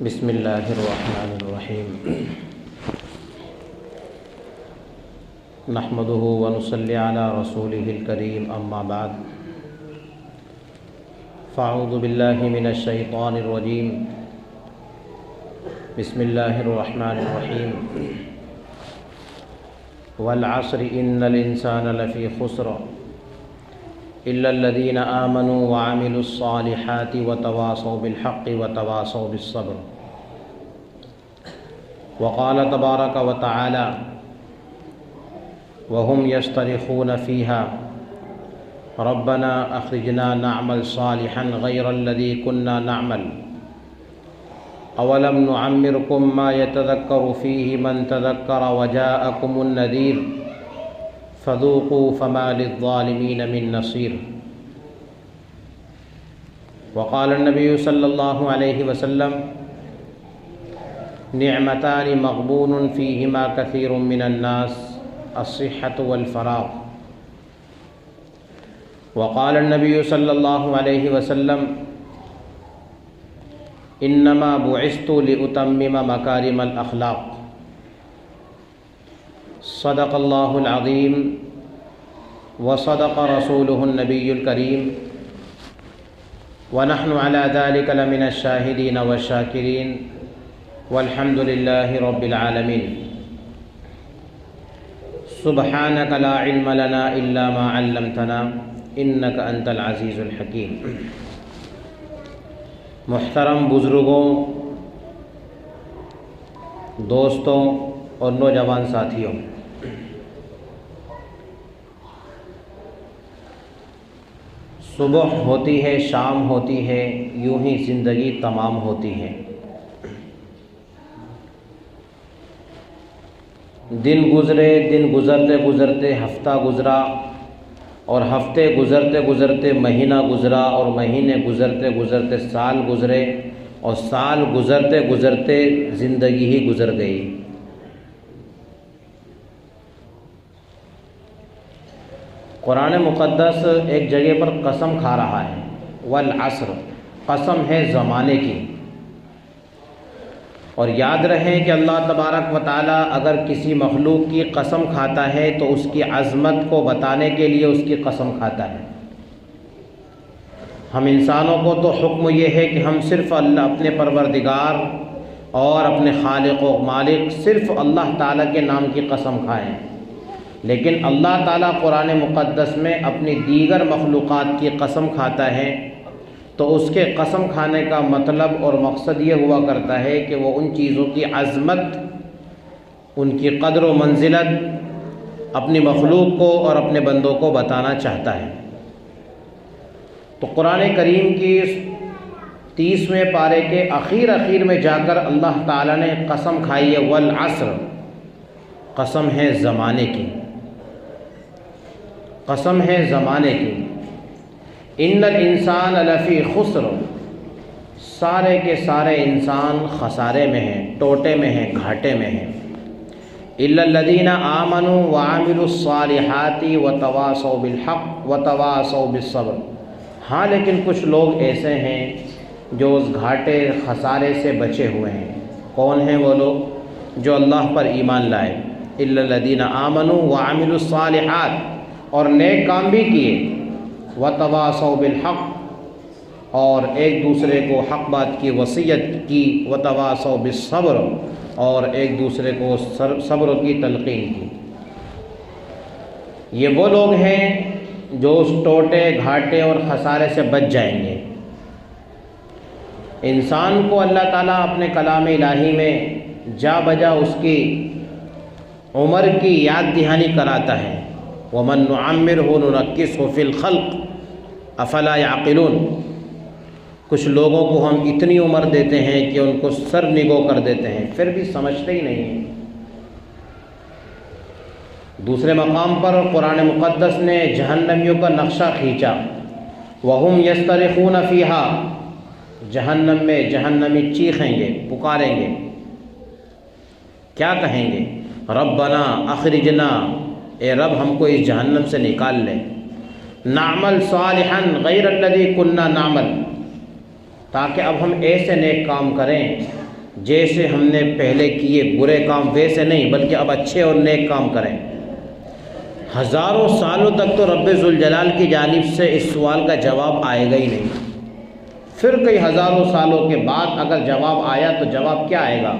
بسم اللہ الرحمن الرحیم نحمده ونصلی علی رسولہ الکریم اما بعد فاعوذ باللہ من الشیطان الرجیم بسم اللہ الرحمن الرحیم والعصر ان الانسان لفی خسر الا الذین آمنوا وعملوا الصالحات وتواصوا بالحق وتواصوا بالصبر وقال تبارک وتعالی وهم يصطرخون فيها ربنا اخرجنا نعمل صالحا غير الذي كنا نعمل اولم نعمركم ما يتذكر فيه من تذكر وجاءكم النذير فذوقوا فما للظالمين من نصير وقال النبي صلى الله عليه وسلم نعمتان مغبون فيهما كثير من الناس الصحة والفراغ وقال النبي صلى الله عليه وسلم انما بعثت لأتمم مكارم الأخلاق صدق الله العظيم وصدق رسوله النبي الكريم ونحن على ذلك لمن الشاهدين والشاكرين والحمد لله رب العالمين سبحانك لا علم لنا إلا ما علمتنا إنك أنت العزيز الحكيم محترم بزرگوں، دوستوں اور نوجوان ساتھیوں، صبح ہوتی ہے، شام ہوتی ہے، یوں ہی زندگی تمام ہوتی ہے۔ دن گزرے، دن گزرتے گزرتے ہفتہ گزرا، اور ہفتے گزرتے گزرتے مہینہ گزرا، اور مہینے گزرتے گزرتے سال گزرے، اور سال گزرتے گزرتے زندگی ہی گزر گئی۔ قرآن مقدس ایک جگہ پر قسم کھا رہا ہے، والعصر، قسم ہے زمانے کی۔ اور یاد رہے کہ اللہ تبارک و تعالیٰ اگر کسی مخلوق کی قسم کھاتا ہے تو اس کی عظمت کو بتانے کے لیے اس کی قسم کھاتا ہے۔ ہم انسانوں کو تو حکم یہ ہے کہ ہم صرف اللہ، اپنے پروردگار اور اپنے خالق و مالک، صرف اللہ تعالیٰ کے نام کی قسم کھائیں، لیکن اللہ تعالیٰ قرآن مقدس میں اپنی دیگر مخلوقات کی قسم کھاتا ہے، تو اس کے قسم کھانے کا مطلب اور مقصد یہ ہوا کرتا ہے کہ وہ ان چیزوں کی عظمت، ان کی قدر و منزلت اپنی مخلوق کو اور اپنے بندوں کو بتانا چاہتا ہے۔ تو قرآن کریم کی 30ویں پارے کے اخیر میں جا کر اللہ تعالیٰ نے قسم کھائی ہے، والعصر، قسم ہے زمانے کی، قسم ہے زمانے کی۔ ان الانسان لفی خسر، سارے کے سارے انسان خسارے میں ہیں، ٹوٹے میں ہیں، گھاٹے میں ہیں۔ الا الذین آمنوا وعملوا الصالحات وتواصوا بالحق وتواصوا بالصبر، ہاں لیکن کچھ لوگ ایسے ہیں جو اس گھاٹے خسارے سے بچے ہوئے ہیں۔ کون ہیں وہ لوگ؟ جو اللہ پر ایمان لائے۔ الا الذین آمنوا وعملوا الصالحات، اور نیک کام بھی کیے، وتواصوا بالحق، اور ایک دوسرے کو حق بات کی وصیت کی، وتواصوا بالصبر، اور ایک دوسرے کو صبر کی تلقین کی۔ یہ وہ لوگ ہیں جو اس ٹوٹے، گھاٹے اور خسارے سے بچ جائیں گے۔ انسان کو اللہ تعالیٰ اپنے کلام الہی میں جا بجا اس کی عمر کی یاد دہانی کراتا ہے۔ وَمَن نُعَمِّرْهُ نُنَكِّسْهُ فِي الْخَلْقِ أَفَلَا يَعْقِلُونَ، کچھ لوگوں کو ہم اتنی عمر دیتے ہیں کہ ان کو سر نگو کر دیتے ہیں، پھر بھی سمجھتے ہی نہیں ہیں۔ دوسرے مقام پر قرآن مقدس نے جہنمیوں کا نقشہ کھینچا، وَهُمْ يَصْطَرِخُونَ فِيهَا، جہنم میں جہنمی چیخیں گے، پکاریں گے، کیا کہیں گے؟ ربنا اخرجنا، اے رب ہم کو اس جہنم سے نکال لے، نعمل صالحا غیر الذی کننا نعمل، تاکہ اب ہم ایسے نیک کام کریں جیسے ہم نے پہلے کیے برے کام ویسے نہیں، بلکہ اب اچھے اور نیک کام کریں۔ ہزاروں سالوں تک تو رب ذوالجلال کی جانب سے اس سوال کا جواب آئے گا ہی نہیں، پھر کئی ہزاروں سالوں کے بعد اگر جواب آیا تو جواب کیا آئے گا؟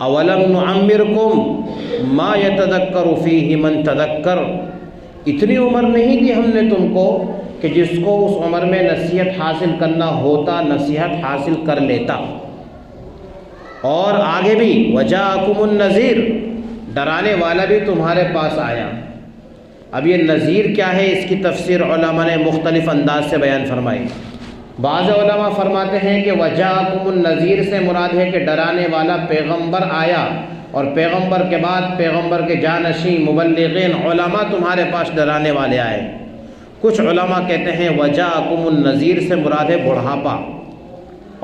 اولم نعمرکم ما یتذکر فیہ من تذکر، اتنی عمر نہیں دی ہم نے تم کو کہ جس کو اس عمر میں نصیحت حاصل کرنا ہوتا نصیحت حاصل کر لیتا۔ اور آگے بھی وجاءکم النذیر، ڈرانے والا بھی تمہارے پاس آیا۔ اب یہ نذیر کیا ہے، اس کی تفسیر علماء نے مختلف انداز سے بیان فرمائی۔ بعض علماء فرماتے ہیں کہ وجاءکم النذیر سے مراد ہے کہ ڈرانے والا پیغمبر آیا، اور پیغمبر کے بعد پیغمبر کے جانشین مبلغین علماء تمہارے پاس ڈرانے والے آئے۔ کچھ علماء کہتے ہیں وجاءکم النذیر سے مراد ہے بڑھاپا،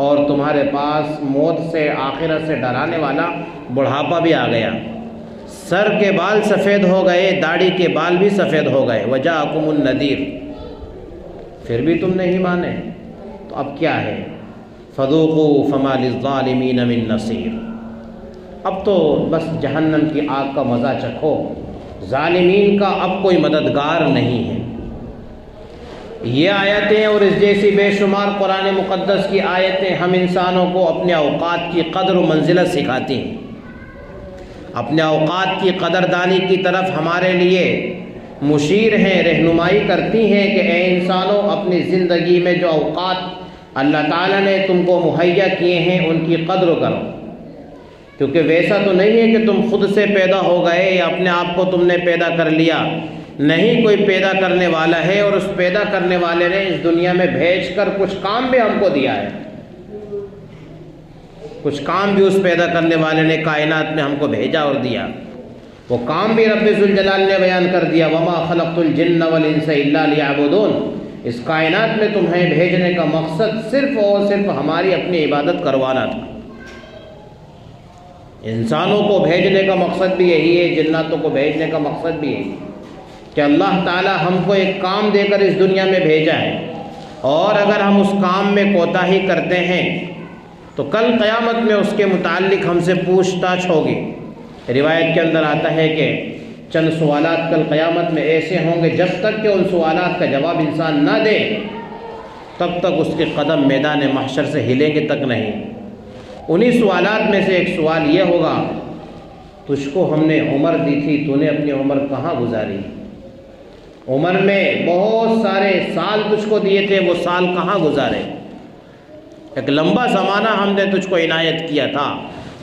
اور تمہارے پاس موت سے آخرت سے ڈرانے والا بڑھاپا بھی آ گیا، سر کے بال سفید ہو گئے، داڑھی کے بال بھی سفید ہو گئے، وجاءکم النذیر، پھر بھی تم نہیں مانے، تو اب کیا ہے؟ فذوقوا فما للظالمین من نصیر، اب تو بس جہنم کی آگ کا مزہ چکھو، ظالمین کا اب کوئی مددگار نہیں ہے۔ یہ آیتیں اور اس جیسی بے شمار قرآن مقدس کی آیتیں ہم انسانوں کو اپنے اوقات کی قدر و منزلت سکھاتی ہیں، اپنے اوقات کی قدردانی کی طرف ہمارے لیے مشیر ہیں، رہنمائی کرتی ہیں کہ اے انسانوں، اپنی زندگی میں جو اوقات اللہ تعالیٰ نے تم کو مہیا کیے ہیں ان کی قدر کرو، کیونکہ ویسا تو نہیں ہے کہ تم خود سے پیدا ہو گئے یا اپنے آپ کو تم نے پیدا کر لیا، نہیں، کوئی پیدا کرنے والا ہے، اور اس پیدا کرنے والے نے اس دنیا میں بھیج کر کچھ کام بھی ہم کو دیا ہے، کچھ کام بھی اس پیدا کرنے والے نے کائنات میں ہم کو بھیجا اور دیا، وہ کام بھی رب ذوالجلال نے بیان کر دیا، وما خلقت الجن والانس الا لیعبدون، اس کائنات میں تمہیں بھیجنے کا مقصد صرف اور صرف ہماری اپنی عبادت کروانا تھا۔ انسانوں کو بھیجنے کا مقصد بھی یہی ہے، جناتوں کو بھیجنے کا مقصد بھی یہی ہے کہ اللہ تعالی ہم کو ایک کام دے کر اس دنیا میں بھیجا ہے، اور اگر ہم اس کام میں کوتاہی کرتے ہیں تو کل قیامت میں اس کے متعلق ہم سے پوچھ تاچھ ہوگی۔ روایت کے اندر آتا ہے کہ چند سوالات کل قیامت میں ایسے ہوں گے، جب تک کہ ان سوالات کا جواب انسان نہ دے تب تک اس کے قدم میدان محشر سے ہلیں گے تک نہیں۔ انہی سوالات میں سے ایک سوال یہ ہوگا، تجھ کو ہم نے عمر دی تھی، تو نے اپنی عمر کہاں گزاری؟ عمر میں بہت سارے سال تجھ کو دیے تھے، وہ سال کہاں گزارے؟ ایک لمبا زمانہ ہم نے تجھ کو عنایت کیا تھا،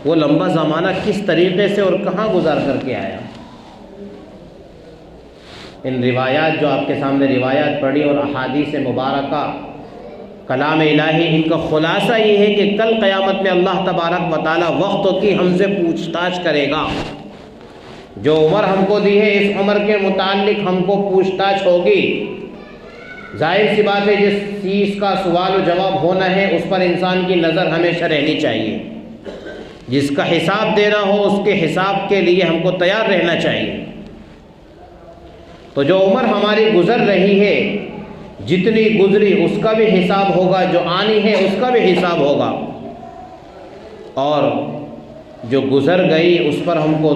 وہ لمبا زمانہ کس طریقے سے اور کہاں گزار کر کے آیا؟ ان روایات جو آپ کے سامنے روایات پڑھی اور احادیث مبارکہ کلام الہی، ان کا خلاصہ یہ ہے کہ کل قیامت میں اللہ تبارک و تعالی وقت کی ہم سے پوچھ تاچھ کرے گا۔ جو عمر ہم کو دی ہے اس عمر کے متعلق ہم کو پوچھ تاچھ ہوگی۔ ظاہر سی بات ہے جس چیز کا سوال و جواب ہونا ہے اس پر انسان کی نظر ہمیشہ رہنی چاہیے، جس کا حساب دینا ہو اس کے حساب کے لیے ہم کو تیار رہنا چاہیے۔ تو جو عمر ہماری گزر رہی ہے، جتنی گزری اس کا بھی حساب ہوگا، جو آنی ہے اس کا بھی حساب ہوگا، اور جو گزر گئی اس پر ہم کو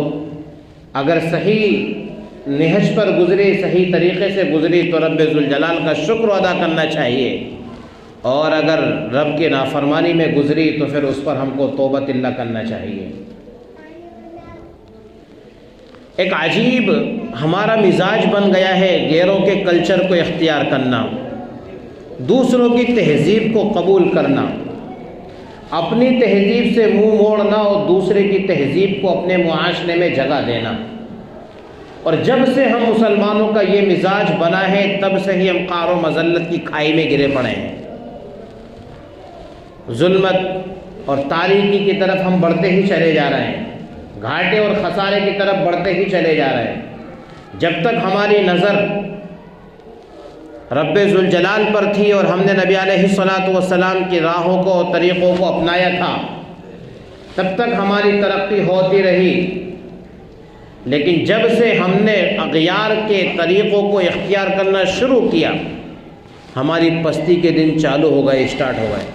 اگر صحیح نہج پر گزری، صحیح طریقے سے گزری تو رب ذوالجلال کا شکر ادا کرنا چاہیے، اور اگر رب کی نافرمانی میں گزری تو پھر اس پر ہم کو توبۃ اللہ کرنا چاہیے۔ ایک عجیب ہمارا مزاج بن گیا ہے غیروں کے کلچر کو اختیار کرنا، دوسروں کی تہذیب کو قبول کرنا، اپنی تہذیب سے منہ موڑنا اور دوسرے کی تہذیب کو اپنے معاشرے میں جگہ دینا۔ اور جب سے ہم مسلمانوں کا یہ مزاج بنا ہے تب سے ہی ہم قہر و مذلت کی کھائی میں گرے پڑے ہیں، ظلمت اور تاریکی کی طرف ہم بڑھتے ہی چلے جا رہے ہیں، گھاٹے اور خسارے کی طرف بڑھتے ہی چلے جا رہے ہیں۔ جب تک ہماری نظر رب ذوالجلال پر تھی اور ہم نے نبی علیہ الصلاۃ والسلام کی راہوں کو اور طریقوں کو اپنایا تھا تب تک ہماری ترقی ہوتی رہی، لیکن جب سے ہم نے اغیار کے طریقوں کو اختیار کرنا شروع کیا ہماری پستی کے دن چالو ہو گئے، اسٹارٹ ہو گئے۔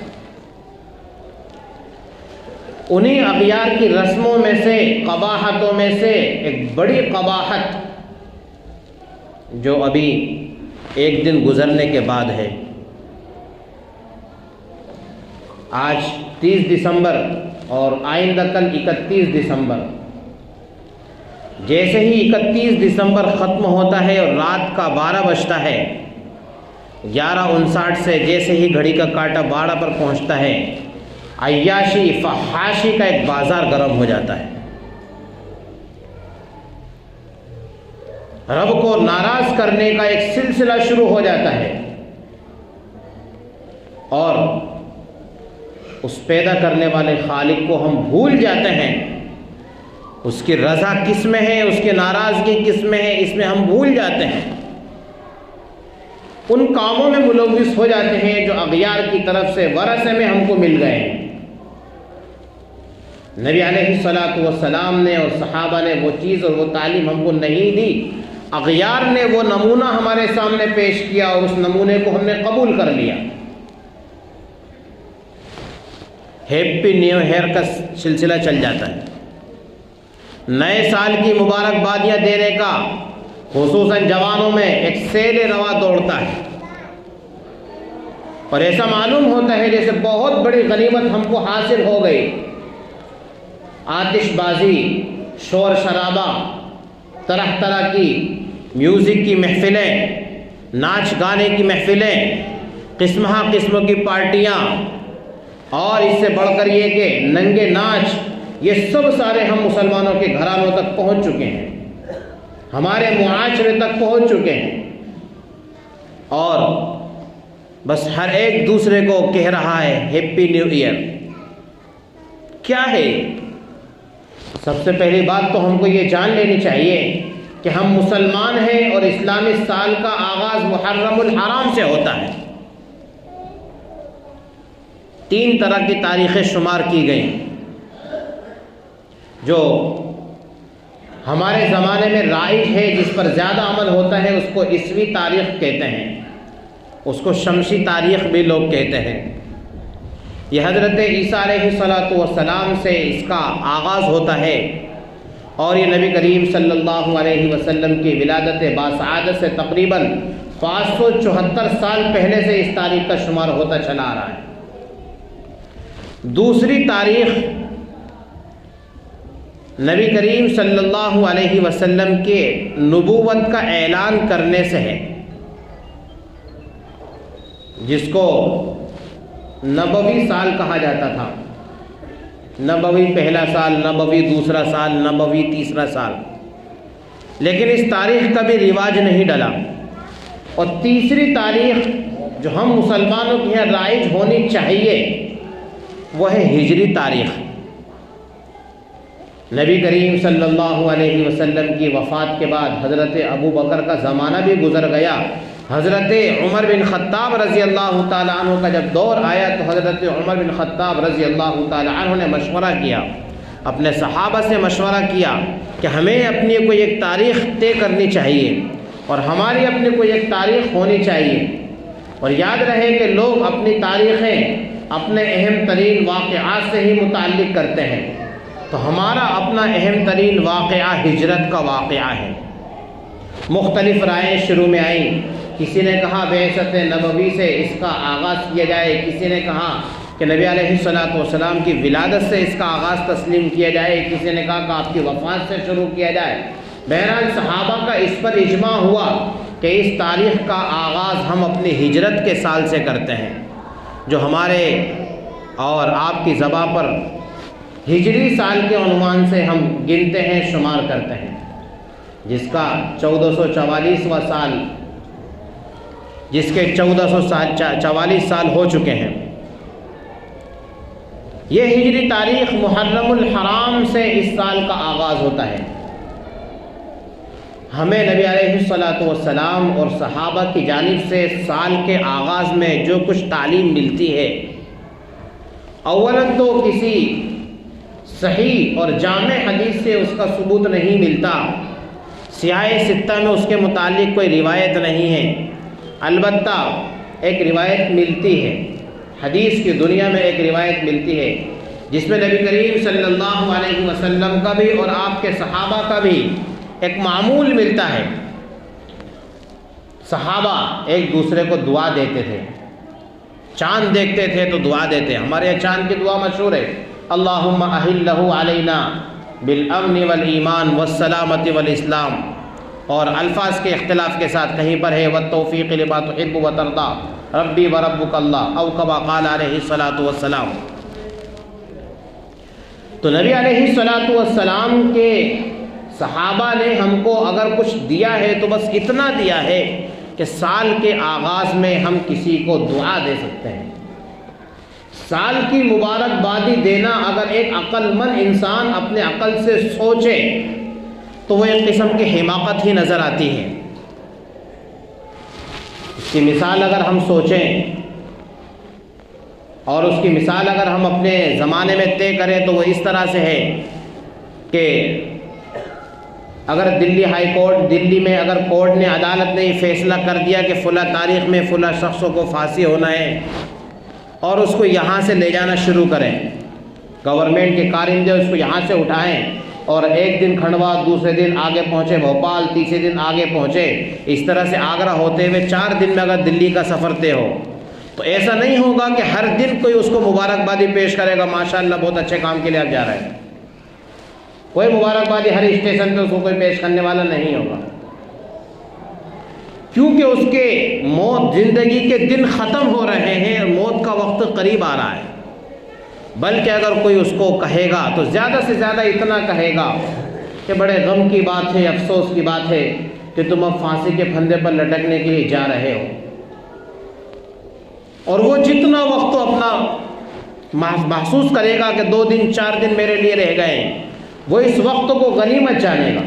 انہیں اغیار کی رسموں میں سے، قباحتوں میں سے ایک بڑی قباحت جو ابھی ایک دن گزرنے کے بعد ہے. آج 30 دسمبر اور آئندہ کل 31 دسمبر. جیسے ہی 31 دسمبر ختم ہوتا ہے اور رات کا 12 بجتا ہے، 11:59 سے جیسے ہی گھڑی کا کانٹا 12 پر پہنچتا ہے، عیاشی فحاشی کا ایک بازار گرم ہو جاتا ہے. رب کو ناراض کرنے کا ایک سلسلہ شروع ہو جاتا ہے، اور اس پیدا کرنے والے خالق کو ہم بھول جاتے ہیں. اس کی رضا کس میں ہے، اس کی ناراضگی کس میں ہے، اس میں ہم بھول جاتے ہیں. ان کاموں میں ملوث ہو جاتے ہیں جو اغیار کی طرف سے ورثے میں ہم کو مل گئے ہیں. نبی علیہ الصلاۃ والسلام نے اور صحابہ نے وہ چیز اور وہ تعلیم ہم کو نہیں دی. اغیار نے وہ نمونہ ہمارے سامنے پیش کیا اور اس نمونے کو ہم نے قبول کر لیا. ہیپی نیو ایئر کا سلسلہ چل جاتا ہے. نئے سال کی مبارکبادیاں دینے کا خصوصاً جوانوں میں ایک سیل روا دوڑتا ہے، اور ایسا معلوم ہوتا ہے جیسے بہت بڑی غنیمت ہم کو حاصل ہو گئی. آتش بازی، شور شرابہ، طرح طرح کی میوزک کی محفلیں، ناچ گانے کی محفلیں، قسم قسم کی پارٹیاں، اور اس سے بڑھ کر یہ کہ ننگے ناچ، یہ سب سارے ہم مسلمانوں کے گھرانوں تک پہنچ چکے ہیں، ہمارے معاشرے تک پہنچ چکے ہیں. اور بس ہر ایک دوسرے کو کہہ رہا ہے ہیپی نیو ایئر. کیا ہے؟ سب سے پہلی بات تو ہم کو یہ جان لینی چاہیے کہ ہم مسلمان ہیں اور اسلامی سال کا آغاز محرم الحرام سے ہوتا ہے. 3 طرح کی تاریخیں شمار کی گئیں. جو ہمارے زمانے میں رائج ہے، جس پر زیادہ عمل ہوتا ہے، اس کو عیسوی تاریخ کہتے ہیں، اس کو شمسی تاریخ بھی لوگ کہتے ہیں. یہ حضرت عیسیٰ علیہ السلام سے اس کا آغاز ہوتا ہے، اور یہ نبی کریم صلی اللہ علیہ وسلم کی ولادت باسعادت سے تقریباً 574 سال پہلے سے اس تاریخ کا شمار ہوتا چلا آ رہا ہے. دوسری تاریخ نبی کریم صلی اللہ علیہ وسلم کے نبوت کا اعلان کرنے سے ہے، جس کو نبوی سال کہا جاتا تھا. نبوی پہلا سال، نبوی دوسرا سال، نبوی تیسرا سال. لیکن اس تاریخ کا بھی رواج نہیں ڈلا. اور تیسری تاریخ جو ہم مسلمانوں کے یہاں رائج ہونی چاہیے وہ ہے ہجری تاریخ. نبی کریم صلی اللہ علیہ وسلم کی وفات کے بعد حضرت ابو بکر کا زمانہ بھی گزر گیا. حضرت عمر بن خطاب رضی اللہ تعالیٰ عنہ کا جب دور آیا تو حضرت عمر بن خطاب رضی اللہ تعالیٰ عنہ نے مشورہ کیا، اپنے صحابہ سے مشورہ کیا کہ ہمیں اپنی کوئی ایک تاریخ طے کرنی چاہیے اور ہماری اپنی کوئی ایک تاریخ ہونی چاہیے. اور یاد رہے کہ لوگ اپنی تاریخیں اپنے اہم ترین واقعات سے ہی متعلق کرتے ہیں. تو ہمارا اپنا اہم ترین واقعہ ہجرت کا واقعہ ہے. مختلف رائیں شروع میں آئیں. کسی نے کہا بعثت نبوی سے اس کا آغاز کیا جائے، کسی نے کہا کہ نبی علیہ الصلاۃ والسلام کی ولادت سے اس کا آغاز تسلیم کیا جائے، کسی نے کہا کہ آپ کی وفات سے شروع کیا جائے. بہرحال صحابہ کا اس پر اجماع ہوا کہ اس تاریخ کا آغاز ہم اپنی ہجرت کے سال سے کرتے ہیں، جو ہمارے اور آپ کی زبان پر ہجری سال کے عنوان سے ہم گنتے ہیں، شمار کرتے ہیں، جس کا 1444واں سال، جس کے 1444 سال ہو چکے ہیں. یہ ہجری تاریخ محرم الحرام سے اس سال کا آغاز ہوتا ہے. ہمیں نبی علیہ الصلاۃ والسلام اور صحابہ کی جانب سے سال کے آغاز میں جو کچھ تعلیم ملتی ہے، اولاً تو کسی صحیح اور جامع حدیث سے اس کا ثبوت نہیں ملتا. سیاہ ستہ میں اس کے متعلق کوئی روایت نہیں ہے. البتہ ایک روایت ملتی ہے، حدیث کی دنیا میں ایک روایت ملتی ہے جس میں نبی کریم صلی اللہ علیہ وسلم کا بھی اور آپ کے صحابہ کا بھی ایک معمول ملتا ہے۔ صحابہ ایک دوسرے کو دعا دیتے تھے، چاند دیکھتے تھے تو دعا دیتے۔ ہمارے یہاں چاند کی دعا مشہور ہے، اللہم احلہ علینا بالامن والایمان والسلامت والاسلام، اور الفاظ کے اختلاف کے ساتھ کہیں پر ہے والتوفیق لما تحب وترضى ربی وربک اللہ، او کما قال علیہ الصلاۃ والسلام۔ تو نبی علیہ الصلاۃ والسلام کے صحابہ نے ہم کو اگر کچھ دیا ہے تو بس اتنا دیا ہے کہ سال کے آغاز میں ہم کسی کو دعا دے سکتے ہیں۔ سال کی مبارکبادی دینا اگر ایک عقل مند انسان اپنے عقل سے سوچے تو وہ ایک قسم کی حماقت ہی نظر آتی ہے۔ اس کی مثال اگر ہم سوچیں اور اس کی مثال اگر ہم اپنے زمانے میں طے کریں تو وہ اس طرح سے ہے کہ اگر دلی میں اگر کورٹ نے عدالت نے یہ فیصلہ کر دیا کہ فلاں تاریخ میں فلاں شخصوں کو پھانسی ہونا ہے اور اس کو یہاں سے لے جانا شروع کریں، گورنمنٹ کے کارندے اس کو یہاں سے اٹھائیں اور ایک دن کھنڈوا، دوسرے دن آگے پہنچے بھوپال، تیسرے دن آگے پہنچے، اس طرح سے آگرہ ہوتے ہوئے 4 دن میں اگر دلی کا سفر طے ہو تو ایسا نہیں ہوگا کہ ہر دن کوئی اس کو مبارکبادی پیش کرے گا، ماشاءاللہ بہت اچھے کام کے لیے آپ جا رہے ہیں۔ کوئی مبارکبادی ہر اسٹیشن پہ اس کو کوئی پیش کرنے والا نہیں ہوگا، کیونکہ اس کے موت، زندگی کے دن ختم ہو رہے ہیں اور موت کا وقت قریب آ رہا ہے۔ بلکہ اگر کوئی اس کو کہے گا تو زیادہ سے زیادہ اتنا کہے گا کہ بڑے غم کی بات ہے، افسوس کی بات ہے کہ تم اب پھانسی کے پھندے پر لٹکنے کے لیے جا رہے ہو، اور وہ جتنا وقت اپنا محسوس کرے گا کہ 2 دن 4 دن میرے لیے رہ گئے، وہ اس وقت کو غنیمت جانے گا۔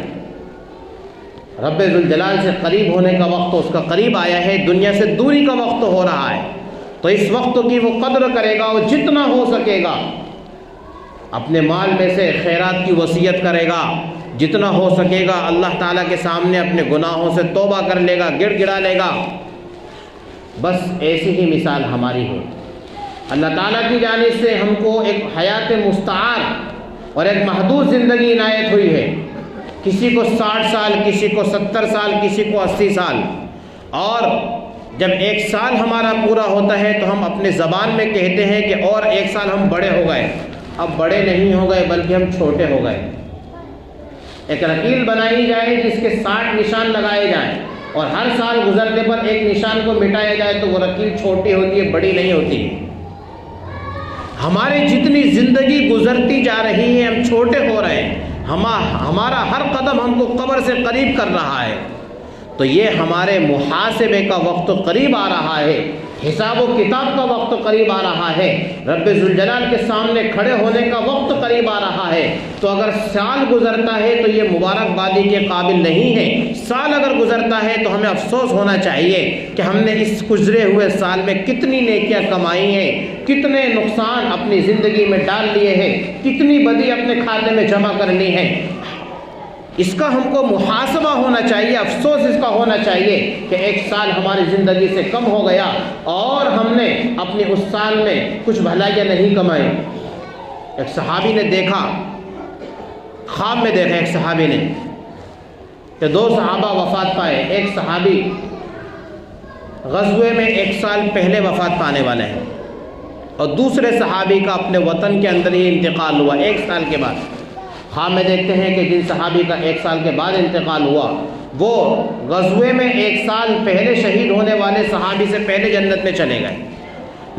رب ذوالجلال سے قریب ہونے کا وقت اس کا قریب آیا ہے، دنیا سے دوری کا وقت ہو رہا ہے، تو اس وقت کی وہ قدر کرے گا، وہ جتنا ہو سکے گا اپنے مال میں سے خیرات کی وصیت کرے گا، جتنا ہو سکے گا اللہ تعالیٰ کے سامنے اپنے گناہوں سے توبہ کر لے گا، گڑ گڑا لے گا۔ بس ایسی ہی مثال ہماری ہے۔ اللہ تعالیٰ کی جانب سے ہم کو ایک حیات مستعار اور ایک محدود زندگی عنایت ہوئی ہے، کسی کو 60 سال، کسی کو 70 سال، کسی کو 80 سال، اور جب 1 سال ہمارا پورا ہوتا ہے تو ہم اپنے زبان میں کہتے ہیں کہ اور 1 سال ہم بڑے ہو گئے۔ اب بڑے نہیں ہو گئے بلکہ ہم چھوٹے ہو گئے۔ ایک رکیل بنائی جائے جس کے 60 نشان لگائے جائیں اور ہر سال گزرنے پر ایک نشان کو مٹایا جائے تو وہ رکیل چھوٹی ہوتی ہے، بڑی نہیں ہوتی۔ ہماری جتنی زندگی گزرتی جا رہی ہے ہم چھوٹے ہو رہے ہیں، ہمارا ہر قدم ہم کو قبر سے قریب کر رہا ہے، تو یہ ہمارے محاسبے کا وقت قریب آ رہا ہے، حساب و کتاب کا وقت قریب آ رہا ہے، رب ذوالجلال کے سامنے کھڑے ہونے کا وقت قریب آ رہا ہے۔ تو اگر سال گزرتا ہے تو یہ مبارکبادی کے قابل نہیں ہے، سال اگر گزرتا ہے تو ہمیں افسوس ہونا چاہیے کہ ہم نے اس گزرے ہوئے سال میں کتنی نیکیاں کمائی ہیں، کتنے نقصان اپنی زندگی میں ڈال لیے ہیں، کتنی بدی اپنے کھاتے میں جمع کر لی ہے۔ اس کا ہم کو محاسبہ ہونا چاہیے، افسوس اس کا ہونا چاہیے کہ 1 سال ہماری زندگی سے کم ہو گیا اور ہم نے اپنے اس سال میں کچھ بھلائیاں نہیں کمائی۔ ایک صحابی نے دیکھا، خواب میں دیکھا ایک صحابی نے کہ 2 صحابہ وفات پائے، ایک صحابی غزوے میں 1 سال پہلے وفات پانے والے ہیں اور دوسرے صحابی کا اپنے وطن کے اندر ہی انتقال ہوا 1 سال کے بعد۔ خواب میں دیکھتے ہیں کہ جن صحابی کا 1 سال کے بعد انتقال ہوا وہ غزوے میں 1 سال پہلے شہید ہونے والے صحابی سے پہلے جنت میں چلے گئے۔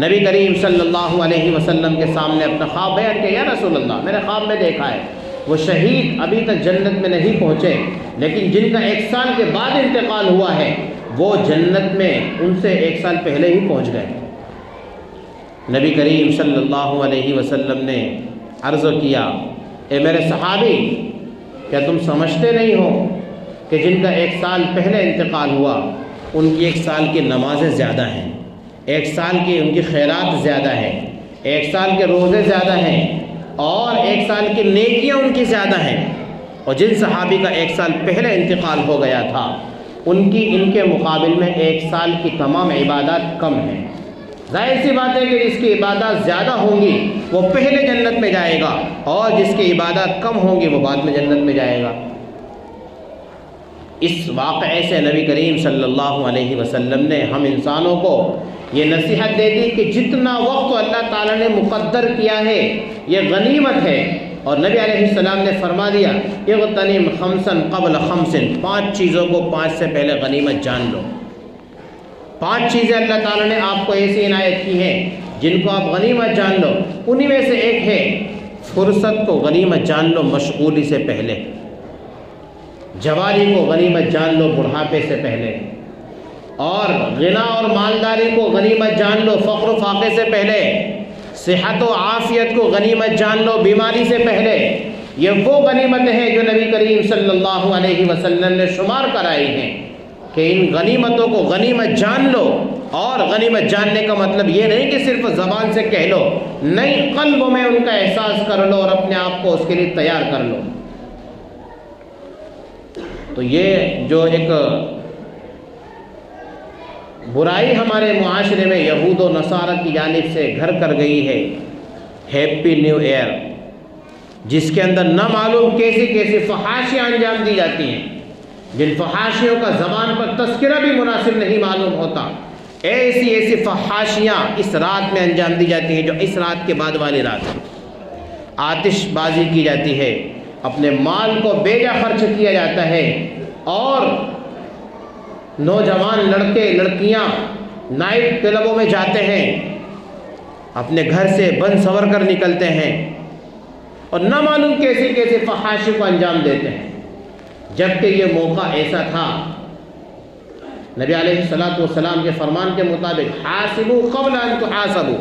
نبی کریم صلی اللہ علیہ وسلم کے سامنے اپنا خواب بیان کیا، یا رسول اللہ میں نے خواب میں دیکھا ہے وہ شہید ابھی تک جنت میں نہیں پہنچے، لیکن جن کا 1 سال کے بعد انتقال ہوا ہے وہ جنت میں ان سے 1 سال پہلے ہی پہنچ گئے۔ نبی کریم صلی اللہ علیہ وسلم نے عرض کیا، اے میرے صحابی، کیا تم سمجھتے نہیں ہو کہ جن کا 1 سال پہلے انتقال ہوا ان کی 1 سال کی نمازیں زیادہ ہیں، 1 سال کی ان کی خیرات زیادہ ہیں، 1 سال کے روزے زیادہ ہیں اور 1 سال کی نیکیاں ان کی زیادہ ہیں، اور جن صحابی کا 1 سال پہلے انتقال ہو گیا تھا ان کے مقابل میں 1 سال کی تمام عبادات کم ہیں۔ ظاہر سی بات ہے کہ جس کی عبادات زیادہ ہوں گی وہ پہلے جنت میں جائے گا، اور جس کی عبادات کم ہوں گی وہ بعد میں جنت میں جائے گا۔ اس واقعے سے نبی کریم صلی اللہ علیہ وسلم نے ہم انسانوں کو یہ نصیحت دے دی کہ جتنا وقت اللہ تعالیٰ نے مقدر کیا ہے یہ غنیمت ہے، اور نبی علیہ السلام نے فرما دیا اغتنم خمسا قبل خمس، 5 چیزوں کو 5 سے پہلے غنیمت جان لو۔ 5 چیزیں اللہ تعالیٰ نے آپ کو ایسی عنایت کی ہیں جن کو آپ غنیمت جان لو۔ انہی میں سے ایک ہے فرصت کو غنیمت جان لو مشغولی سے پہلے، جوانی کو غنیمت جان لو بڑھاپے سے پہلے، اور غنا اور مالداری کو غنیمت جان لو فقر و فاقے سے پہلے، صحت و عافیت کو غنیمت جان لو بیماری سے پہلے۔ یہ وہ غنیمتیں ہیں جو نبی کریم صلی اللہ علیہ وسلم نے شمار کرائی ہیں کہ ان غنیمتوں کو غنیمت جان لو۔ اور غنیمت جاننے کا مطلب یہ نہیں کہ صرف زبان سے کہہ لو، نہیں، قلب میں ان کا احساس کر لو اور اپنے آپ کو اس کے لیے تیار کر لو۔ تو یہ جو ایک برائی ہمارے معاشرے میں یہود و نصارہ کی جانب سے گھر کر گئی ہے، ہیپی نیو ایئر، جس کے اندر نہ معلوم کیسی کیسی فحاشیاں انجام دی جاتی ہیں، جن فحاشیوں کا زبان پر تذکرہ بھی مناسب نہیں معلوم ہوتا، ایسی ایسی فحاشیاں اس رات میں انجام دی جاتی ہیں جو اس رات کے بعد والی رات ہے۔ آتش بازی کی جاتی ہے، اپنے مال کو بے جا خرچ کیا جاتا ہے، اور نوجوان لڑکے لڑکیاں نائٹ کلبوں میں جاتے ہیں، اپنے گھر سے بن سور کر نکلتے ہیں، اور نہ معلوم کیسی کیسی فحاشی کو انجام دیتے ہیں، جبکہ یہ موقع ایسا تھا نبی علیہ السلام کے فرمان کے مطابق حاسبوا قبل ان تحاسبوا،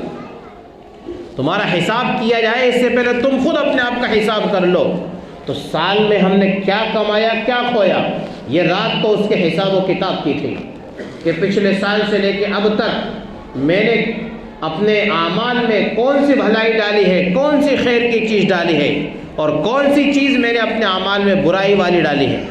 تمہارا حساب کیا جائے اس سے پہلے تم خود اپنے آپ کا حساب کر لو۔ تو سال میں ہم نے کیا کمایا کیا کھویا، یہ رات تو اس کے حساب و کتاب کی تھی کہ پچھلے سال سے لے کے اب تک میں نے اپنے اعمال میں کون سی بھلائی ڈالی ہے، کون سی خیر کی چیز ڈالی ہے، اور کون سی چیز میں نے اپنے اعمال میں برائی والی ڈالی ہے،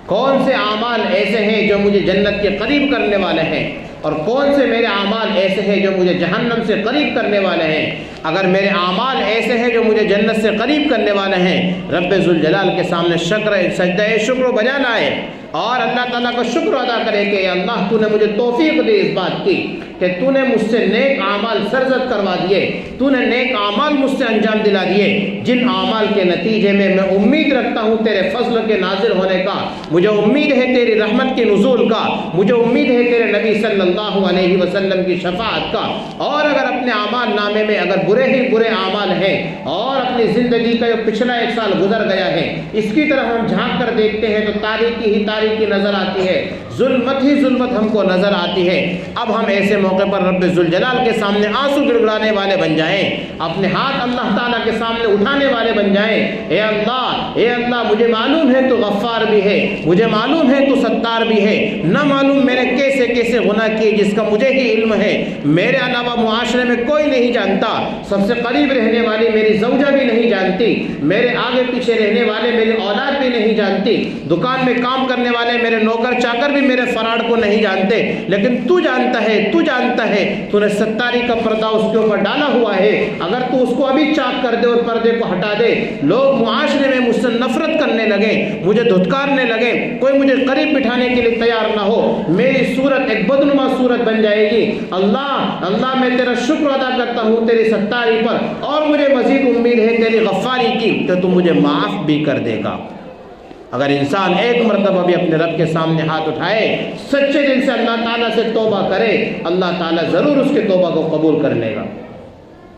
کون سے اعمال ایسے ہیں جو مجھے جنت کے قریب کرنے والے ہیں، اور کون سے میرے اعمال ایسے ہیں جو مجھے جہنم سے قریب کرنے والے ہیں۔ اگر میرے اعمال ایسے ہیں جو مجھے جنت سے قریب کرنے والے ہیں، رب ذوالجلال کے سامنے سجدہ شکر بجا لائے اور اللہ تعالیٰ کا شکر ادا کرے کہ اے اللہ تو نے مجھے توفیق دی اس بات کی کہ تو نے مجھ سے نیک اعمال سرزد کروا دیے، تو نے نیک اعمال مجھ سے انجام دلا دیے، جن اعمال کے نتیجے میں میں امید رکھتا ہوں تیرے فضل کے نازل ہونے کا، مجھے امید ہے تیری رحمت کے نزول کا، مجھے امید ہے تیرے نبی صلی اللہ علیہ وسلم کی شفاعت کا۔ اور اگر اپنے اعمال نامے میں اگر برے ہی برے اعمال ہیں اور اپنی زندگی کا جو پچھلا 1 سال گزر گیا ہے اس کی طرف ہم جھانک کر دیکھتے ہیں تو تاریکی ہی تاریکی نظر آتی ہے، ظلمت ہی ظلمت ہم کو نظر آتی ہے۔ اب ہم ایسے موقع پر رب ذوالجلال کے سامنے آنسو گڑگڑانے والے بن جائیں، اپنے ہاتھ اللہ تعالیٰ کے سامنے اٹھانے والے بن جائیں، اے اللہ مجھے معلوم ہے تو غفار بھی ہے، مجھے معلوم ہے تو ستار بھی ہے، نہ معلوم میں نے کیسے کیسے گناہ کیے جس کا مجھے ہی علم ہے، میرے علاوہ معاشرے میں کوئی نہیں جانتا، سب سے قریب رہنے والی میری زوجہ بھی نہیں جانتی، میرے آگے پیچھے رہنے والے میری اولاد بھی نہیں جانتی، دکان میں کام کرنے والے میرے نوکر چاکر بھی میرے فراڈ کو نہیں جانتے، لیکن تو جانتا ہے، تو نے ستاری کا پردہ اس کے اوپر ڈالا ہوا ہے، اگر تو اس کو ابھی چاک کر دے اور پردے کو ہٹا دے، لوگ معاشرے میں مجھ سے نفرت کرنے لگے، مجھے دھتکارنے لگے، کوئی مجھے قریب بٹھانے کے لیے تیار نہ ہو، میری صورت ایک بدنما صورت بن جائے گی۔ اللہ میں تیرا شکر ادا کرتا ہوں تیری ستاری پر، اور مجھے مزید امید ہے تیری غفاری کی کہ تو مجھے معاف بھی کر دے گا۔ اگر انسان ایک مرتبہ بھی اپنے رب کے سامنے ہاتھ اٹھائے، سچے دل سے اللہ تعالیٰ سے توبہ کرے، اللہ تعالیٰ ضرور اس کے توبہ کو قبول کر لے گا۔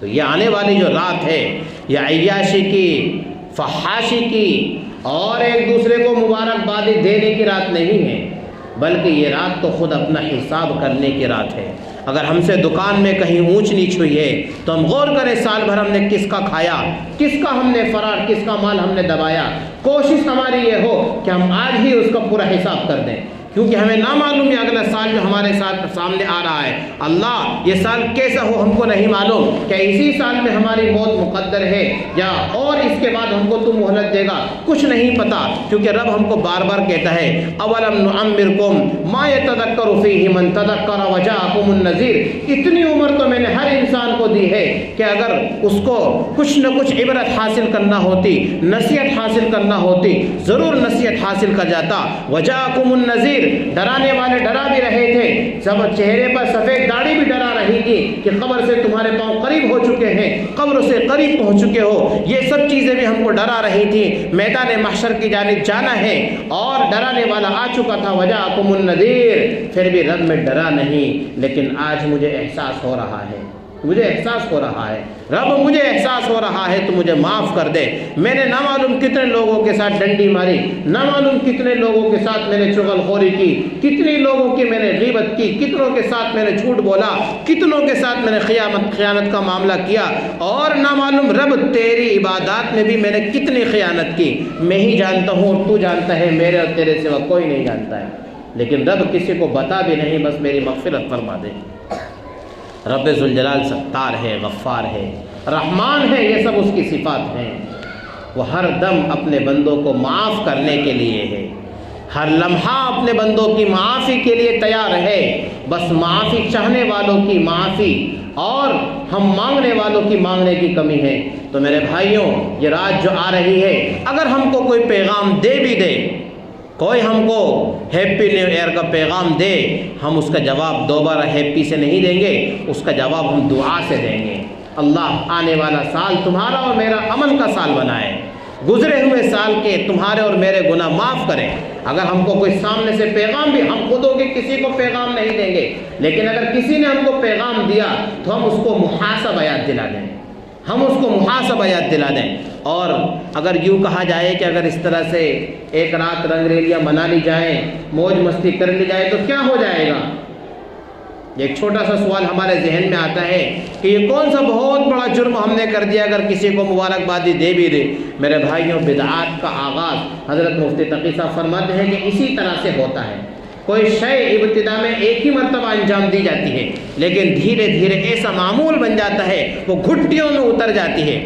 تو یہ آنے والی جو رات ہے یہ عیاشی کی، فحاشی کی اور ایک دوسرے کو مبارکبادی دینے کی رات نہیں ہے، بلکہ یہ رات تو خود اپنا حساب کرنے کی رات ہے۔ اگر ہم سے دکان میں کہیں اونچ نیچ ہوئی ہے تو ہم غور کریں سال بھر ہم نے کس کا کھایا، کس کا ہم نے فرار، کس کا مال ہم نے دبایا۔ کوشش ہماری یہ ہو کہ ہم آج ہی اس کا پورا حساب کر دیں، کیونکہ ہمیں نہ معلوم ہے اگلا سال جو ہمارے ساتھ سامنے آ رہا ہے، اللہ یہ سال کیسا ہو ہم کو نہیں معلوم، کیا اسی سال میں ہماری موت مقدر ہے یا اور اس کے بعد ہم کو تو مہلت دے گا، کچھ نہیں پتا، کیونکہ رب ہم کو بار بار کہتا ہے اولم نعمرکم ما یتذکر فیہ من تذکر وجاءکم النذیر، اتنی عمر تو میں میں نے ہر انسان کو دی ہے کہ اگر اس کو کچھ نہ کچھ عبرت حاصل کرنا ہوتی، نصیحت حاصل کرنا ہوتی، ضرور نصیحت حاصل کر جاتا۔ وجاءکم النذیر، ڈرانے والے ڈرا بھی رہے تھے، سب چہرے پر سفید داڑھی بھی ڈرا رہی تھی کہ قبر سے تمہارے پاؤں قریب ہو چکے ہیں، قبر سے قریب پہنچ چکے ہو، یہ سب چیزیں بھی ہم کو ڈرا رہی تھی، میدان محشر کی جانب جانا ہے اور ڈرانے والا آ چکا تھا۔ وجاءکم النذیر، پھر بھی رب میں ڈرا نہیں، لیکن آج مجھے احساس ہو رہا ہے، مجھے احساس ہو رہا ہے، رب مجھے احساس ہو رہا ہے تو مجھے معاف کر دے۔ میں نے نہ معلوم کتنے لوگوں کے ساتھ ڈنڈی ماری، نہ معلوم کتنے لوگوں کے ساتھ میں نے چغل خوری کی، کتنی لوگوں کی میں نے غیبت کی، کتنوں کے ساتھ میں نے جھوٹ بولا، کتنوں کے ساتھ میں نے خیانت کا معاملہ کیا، اور نہ معلوم رب تیری عبادات میں بھی میں نے کتنی خیانت کی۔ میں ہی جانتا ہوں اور تو جانتا ہے، میرے اور تیرے سوا کوئی نہیں جانتا ہے، لیکن رب کسی کو بتا بھی نہیں، بس میری مغفرت فرما دے۔ رب ذوالجلال ستار ہے، غفار ہے، رحمان ہے، یہ سب اس کی صفات ہیں۔ وہ ہر دم اپنے بندوں کو معاف کرنے کے لیے ہے، ہر لمحہ اپنے بندوں کی معافی کے لیے تیار ہے، بس معافی چاہنے والوں کی معافی اور ہم مانگنے والوں کی مانگنے کی کمی ہے۔ تو میرے بھائیوں، یہ رات جو آ رہی ہے، اگر ہم کو کوئی پیغام دے بھی دے، کوئی ہم کو ہیپی نیو ایئر کا پیغام دے، ہم اس کا جواب دوبارہ ہیپی سے نہیں دیں گے، اس کا جواب ہم دعا سے دیں گے۔ اللہ آنے والا سال تمہارا اور میرا امن کا سال بنائے، گزرے ہوئے سال کے تمہارے اور میرے گناہ معاف کریں۔ اگر ہم کو کوئی سامنے سے پیغام بھی، ہم خود ہو کے کسی کو پیغام نہیں دیں گے، لیکن اگر کسی نے ہم کو پیغام دیا تو ہم اس کو محاسبہ یاد دلا دیں، ہم اس کو محاسبہ یاد دلا دیں۔ اور اگر یوں کہا جائے کہ اگر اس طرح سے ایک رات رنگ ریلیاں منا لی جائیں، موج مستی کر لی جائے تو کیا ہو جائے گا؟ ایک چھوٹا سا سوال ہمارے ذہن میں آتا ہے کہ یہ کون سا بہت بڑا جرم ہم نے کر دیا اگر کسی کو مبارکبادی دے بھی دے۔ میرے بھائیوں، بدعات کا آغاز حضرت مفتی تقی صاحب فرماتے ہیں کہ اسی طرح سے ہوتا ہے۔ کوئی شے ابتدا میں ایک ہی مرتبہ انجام دی جاتی ہے، لیکن دھیرے دھیرے ایسا معمول بن جاتا ہے، وہ گھٹیوں میں اتر جاتی ہے،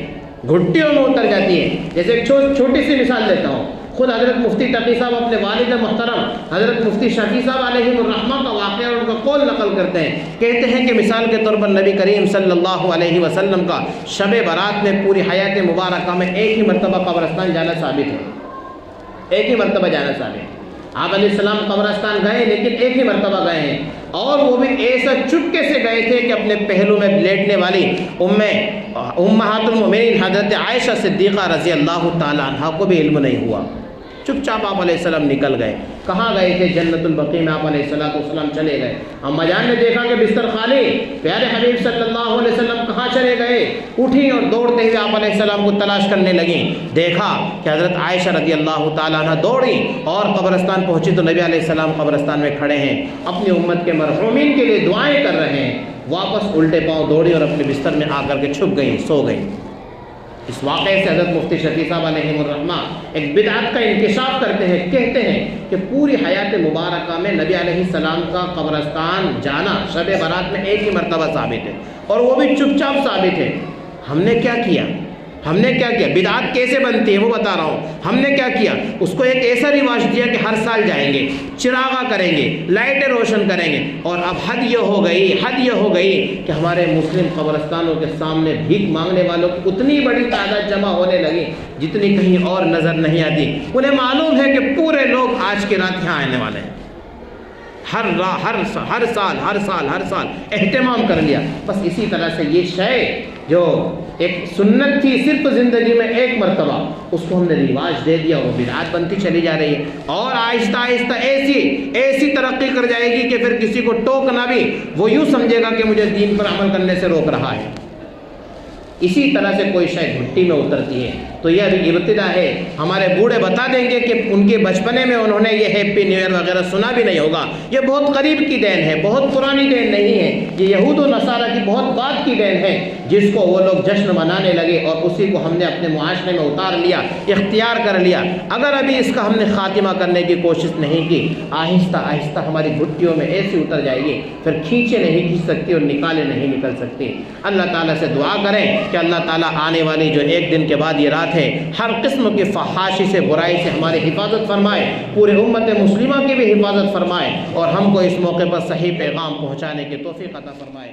گھٹیوں میں اتر جاتی ہے۔ جیسے ایک چھوٹی سی مثال دیتا ہوں، خود حضرت مفتی تقی صاحب اپنے والد محترم حضرت مفتی شفیع صاحب علیہ الرحمہ کا واقعہ اور ان کا قول نقل کرتے ہیں، کہتے ہیں کہ مثال کے طور پر نبی کریم صلی اللہ علیہ وسلم کا شب برات میں پوری حیات مبارکہ میں ایک ہی مرتبہ قبرستان جانا ثابت ہے، ایک ہی مرتبہ جانا ثابت ہے۔ آپ علیہ السلام قبرستان گئے، لیکن ایک ہی مرتبہ گئے ہیں، اور وہ بھی ایسا چپکے سے گئے تھے کہ اپنے پہلو میں لیٹنے والی امہات المؤمنین حضرت عائشہ صدیقہ رضی اللہ تعالیٰ عنہ کو بھی علم نہیں ہوا۔ چپ چاپ آپ علیہ السلام نکل گئے۔ کہاں گئے تھے؟ جنت البقیع میں آپ علیہ السلام چلے گئے۔ اما جان نے دیکھا کہ بستر خالی، پیارے حبیب صلی اللہ علیہ وسلم کہاں چلے گئے؟ اٹھی اور دوڑتے ہوئے آپ علیہ السلام کو تلاش کرنے لگیں۔ دیکھا کہ حضرت عائشہ رضی اللہ تعالیٰ عنہ دوڑی اور قبرستان پہنچی تو نبی علیہ السلام قبرستان میں کھڑے ہیں، اپنی امت کے مرحومین کے لیے دعائیں کر رہے ہیں۔ واپس الٹے پاؤں دوڑی اور اپنے بستر میں آ کر کے چھپ گئی، سو گئی۔ اس واقعے سے حضرت مفتی شفیع صاحب علیہ الرحمہ ایک بدعت کا انکشاف کرتے ہیں، کہتے ہیں کہ پوری حیات مبارکہ میں نبی علیہ السلام کا قبرستان جانا شب برات میں ایک ہی مرتبہ ثابت ہے، اور وہ بھی چپ چاپ ثابت ہے۔ ہم نے کیا کیا؟ ہم نے کیا کیا؟ بدعت کیسے بنتی ہے وہ بتا رہا ہوں۔ ہم نے کیا کیا؟ اس کو ایک ایسا رواج دیا کہ ہر سال جائیں گے، چراغا کریں گے، لائٹیں روشن کریں گے، اور اب حد یہ ہو گئی کہ ہمارے مسلم قبرستانوں کے سامنے بھیک مانگنے والوں کی اتنی بڑی تعداد جمع ہونے لگی جتنی کہیں اور نظر نہیں آتی۔ انہیں معلوم ہے کہ پورے لوگ آج کی رات یہاں آنے والے ہیں۔ ہر سال اہتمام کر لیا۔ بس اسی طرح سے یہ شے جو ایک سنت تھی صرف زندگی میں ایک مرتبہ، اس کو ہم نے رواج دے دیا، وہ بدعت بنتی چلی جا رہی ہے، اور آہستہ آہستہ ایسی ترقی کر جائے گی کہ پھر کسی کو ٹوکنا بھی وہ یوں سمجھے گا کہ مجھے دین پر عمل کرنے سے روک رہا ہے۔ اسی طرح سے کوئی شے گھٹی میں اترتی ہے تو یہ ابھی ابتدا ہے۔ ہمارے بوڑھے بتا دیں گے کہ ان کے بچپنے میں انہوں نے یہ ہیپی نیو ایئر وغیرہ سنا بھی نہیں ہوگا۔ یہ بہت قریب کی دین ہے، بہت پرانی دین نہیں ہے، یہ یہود و نصارہ کی بہت بعد کی دین ہے، جس کو وہ لوگ جشن منانے لگے اور اسی کو ہم نے اپنے معاشرے میں اتار لیا، اختیار کر لیا۔ اگر ابھی اس کا ہم نے خاتمہ کرنے کی کوشش نہیں کی، آہستہ آہستہ ہماری گھٹیوں میں ایسی اتر جائے گی، پھر کھینچے نہیں کھینچ سکتی اور نکالے نہیں نکل سکتی۔ اللہ تعالیٰ سے دعا کریں کہ اللہ تعالیٰ آنے والی جو ایک دن کے بعد یہ رات ہے، ہر قسم کی فحاشی سے، برائی سے ہماری حفاظت فرمائے، پورے امت مسلمہ کی بھی حفاظت فرمائے، اور ہم کو اس موقع پر صحیح پیغام پہنچانے کی توفیق عطا فرمائے۔